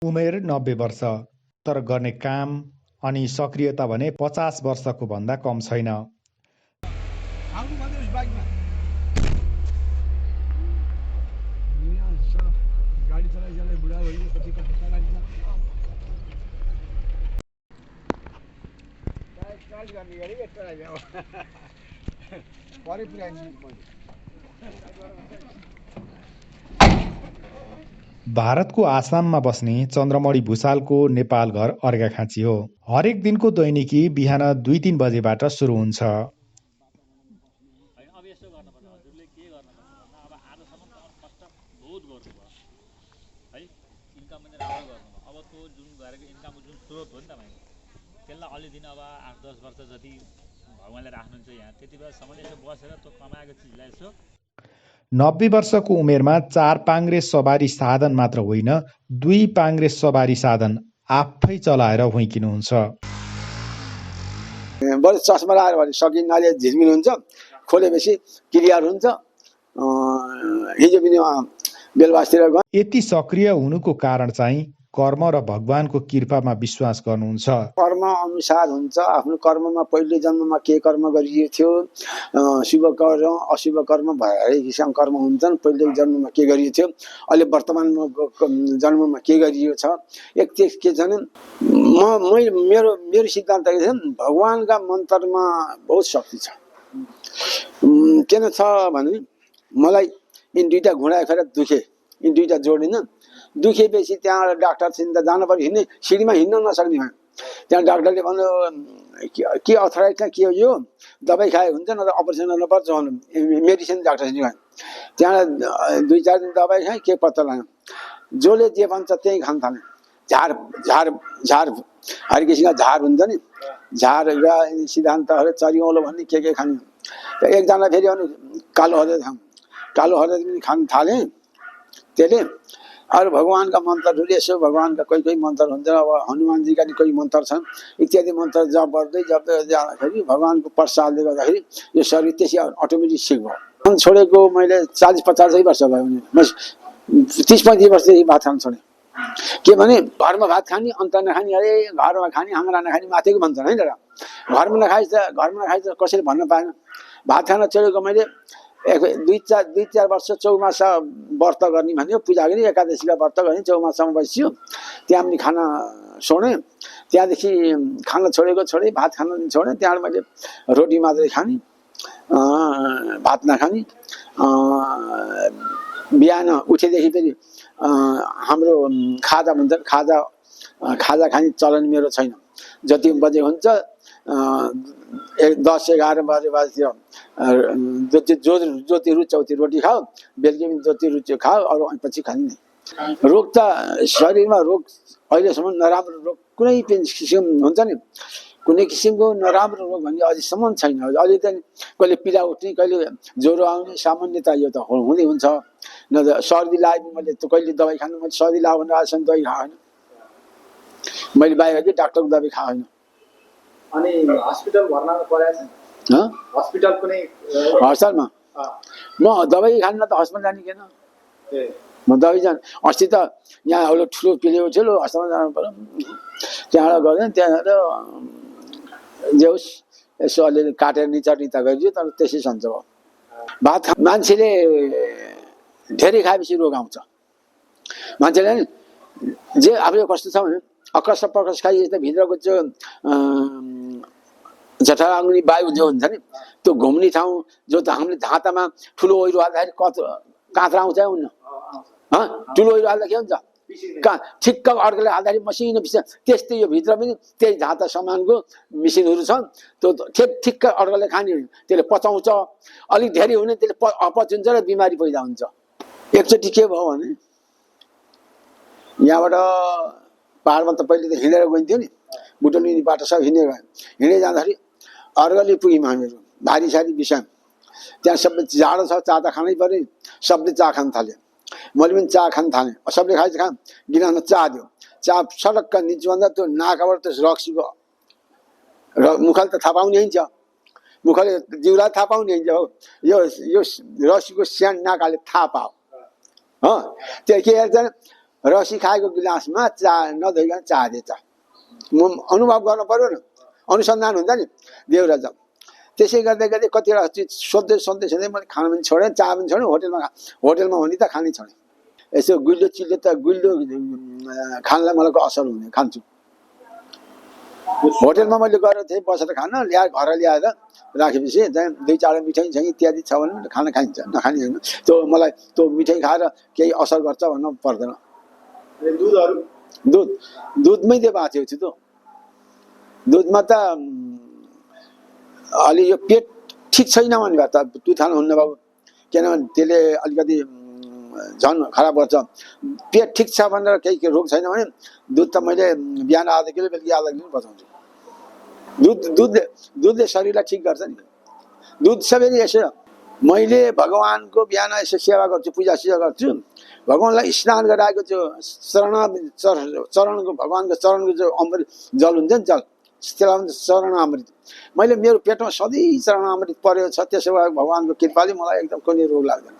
उमेर 90 वर्ष, तर गर्ने काम अनि सक्रियता भने 50 वर्षको भन्दा कम छैन। भारतको आसाममा बस्ने चन्द्रमणि भुषालको नेपाल घर अर्घाखाँची हो। हरेक दिनको दैनिकी बिहान 2-3 बजेबाट सुरु हुन्छ। अलि दिन अब 8-10 वर्ष जति भगवानले राख्नुहुन्छ यहाँ, त्यति बेलासम्म यसो बसेर त्यो कमाएको चिजलाई यसो 90 वर्षको उमेरमा 4 पाङ्ग्रे सवारी साधन मात्र होइन, 2 पाङ्ग्रे सवारी साधन आफै चलाएर हुइकिनुहुन्छ। बरु चस्मा लगाएर भने सकिन्नाले झिलमिल हुन्छ, खोलेपछि क्लियर हुन्छ। हिजो पनि बेलबासतिर गए। यति सक्रिय हुनुको कारण चाहिँ कर्म र भगवानको कृपामा विश्वास गर्नुहुन्छ। कर्म अनुसार हुन्छ। आफ्नो कर्ममा पहिले जन्ममा के कर्म गरिएको थियो, शुभ कर्म अशुभ कर्म भएरै किसिम कर्म हुन्छन्। पहिले जन्ममा के गरिएको थियो, अहिले वर्तमानमा जन्ममा के गरिएको छ। एक के छ भने मेरो सिद्धान्त के छ, भगवानका मन्त्रमा बहुत शक्ति छ। किन छ भने मलाई यिन दुईटा घुँडा फेर दुखे, यिन दुईटा जोडिन दुखेपछि त्यहाँ डाक्टर छिन् त जानु पर्यो, हिँड्ने सिँढीमा हिँड्न नसक्ने भयो। त्यहाँ डाक्टरले भन्यो के अर्थराइटिस के हो, यो दबाई खाए हुन्छ न त अपरेसन गर्नुपर्छ भन्नु। मेडिसिन डाक्टर छिन् गयो। त्यहाँ 2-4 दिन दबाई खाएँ, के पत्ता लाग्यो। जसले जे भन्छ त्यही खान थाले। झार हर किसिमका झार हुन्छ नि, झार सिद्धान्तहरू चरिऔलो भन्ने के खाने। एकजना फेरि भने कालो हरद पनि खान थाले। त्यसले अरू भगवानका मन्त्रहरू यसो भगवानका कोही मन्त्र हुन्छ। अब हनुमानजीका नि कोही मन्त्र छन्, इत्यादि मन्त्र जप गर्दै जाँदाखेरि भगवानको प्रसादले गर्दाखेरि यो शरीर त्यसै अटोमेटिक सिक भयो। छोडेको मैले 40-50 वर्ष भयो भने, 30-35 वर्षदेखि भात खान छोडेँ। के भने घरमा भात खाने, अन्त नखाने, अरे घरमा खाने हाम्रा नखाने माथिको भन्छन् होइन र। घरमा नखाइ त कसैले भन्न पाएन। भात खान छोडेको मैले 2-4 वर्ष चौमासा व्रत गर्ने भन्यो, पूजा गर्ने, एकादशीका व्रत गर्ने, चौमासामा बसियो। त्यहाँ पनि खाना छोडेँ। त्यहाँदेखि खाना छोडेँ, भात खान छोडेँ। त्यहाँबाट मैले रोटी मात्रै खाने, भात नखाने। बिहान उठेदेखि फेरि हाम्रो खाजा भन्छ, खाजा खाने चलन मेरो छैन। जति बजे हुन्छ 10-11 बजेतिर जति रुच्छ उति रोटी खाऊ, बेलुकी पनि जति रुच्यो खाऊ, अरू पछि खाने नै। रोग त शरीरमा रोग अहिलेसम्म नराम्रो रोग कुनै किसिम हुन्छ नि, कुनै किसिमको नराम्रो रोग भन्ने अझैसम्म छैन। अहिले त कहिले पीडा उठ्ने, कहिले ज्वरो आउने, सामान्यत यो त हुँदै हुन्छ। न त सर्दी लाग्यो मैले त कहिले दबाई खानु, मैले सर्दी लाग्यो भने आजसम्म दबाई खाएन। मैले बाहिर कि डाक्टरको दबाई खाएन। अनि हस्पिटल भर्ना परेछ? हस्पिटल कुनै हस्पिटलमा म दबाई खान्न त हस्पिटल जाने किन? म दबाई जान अस्ति त यहाँ एउटा ठुलो पिलेको थियो, हस्पिटलमा जानु पर्यो। त्यहाँबाट गऱ्यो, त्यहाँबाट जे होस् यसो अलिअलि काटेर निचा गरिदियो, तर त्यसै सन्चो भयो। भात मान्छेले धेरै खाएपछि रोग आउँछ। मान्छेले जे आफूले कस्तो छ भने अकस पकस खाइए त भित्रको त्यो जठराग्नि वायु जो हुन्छ नि, त्यो घुम्ने ठाउँ जो त हामीले धातामा ठुलो ओइरो हाल्दाखेरि काँक्रा आउँछ हुन्न, ठुलो ओइरो हाल्दा के हुन्छ, ठिक्क अर्कोले हाल्दाखेरि मसिनो पिस। त्यस्तै यो भित्र पनि त्यही धाता समानको मिसिनहरू छन्। त्यो ठिक्क अर्कोले खाने, त्यसले पचाउँछ। अलिक धेरै हुने त्यसले अपच हुन्छ र बिमारी पैदा हुन्छ। एकचोटि के भयो भने यहाँबाट पहाडमा त पहिले त हिँडेर गइन्थ्यो नि, बुटोली बाटो सब हिँडे जाँदाखेरि अर्घले पुग्यौँ हामीहरू। भारी सारी बिसायौँ। त्यहाँ सबै जाडो छ, चा त खानै पर्यो। सबले चा खान थाल्यो, मैले पनि चा खान थालेँ। सबले खाएछ खान, गिलासमा चा दियो। चा सडक्क निचोभन्दा त्यो नाकाबाट त्यो रक्सीको मुखले त थाहा पाउने हुन्छ, मुखले जिउलाई थाहा पाउने हुन्छ। हो यो रक्सीको स्यान नाकाले थाहा पाओ। त्यो के हेर्छ रसी खाएको गिलासमा चा नधोइकन चा दिएछ। म अनुभव गर्न पर्यो न, अनुसन्धान हुन्छ नि देउराज। त्यसै गर्दै गर्दै कतिवटा चिज सोध्दै मैले खान पनि छोडेँ, चा पनि छोडेँ, होटेलमा हो नि त खानै छोडेँ। यसो गुलियो चिल्लो त गुलियो खानलाई मलाई असर हुने खान्छु। होटेलमा मैले गएर थिएँ बसेर खान, घर ल्याएर राखेपछि त्यहाँ 2-4 मिठाई इत्यादि छ भने खाना खाइन्छ, नखाने होइन। त्यो मलाई त्यो मिठाई खाएर केही असर गर्छ भन्न पर्दैन। दुधमै त्यो भएको थियो त। दुधमा त अलि यो पेट ठिक छैन भने भए त दुध खानु हुन्न बाबु, किनभने त्यसले अलिकति झन् खराब गर्छ। पेट ठिक छ भनेर केही रोग छैन भने दुध त मैले बिहान आधा किलो बेलुकी आधा किलो बचाउँछु। दुधले शरीरलाई ठिक गर्छ नि। दुध सबैले यसो मैले भगवानको बिहान यसो सेवा गर्छु, पूजा गर्छु, भगवानलाई स्नान गराएको त्यो चरणको भगवानको चरणको जो अमृत जल हुन्छ नि, जल त्यसलाई चरण अमृत। मैले मेरो पेटमा सधैँ चरण अमृत परेको छ। त्यसो भए भगवानको कृपाले मलाई एकदम कुनै रोग लाग्दैन।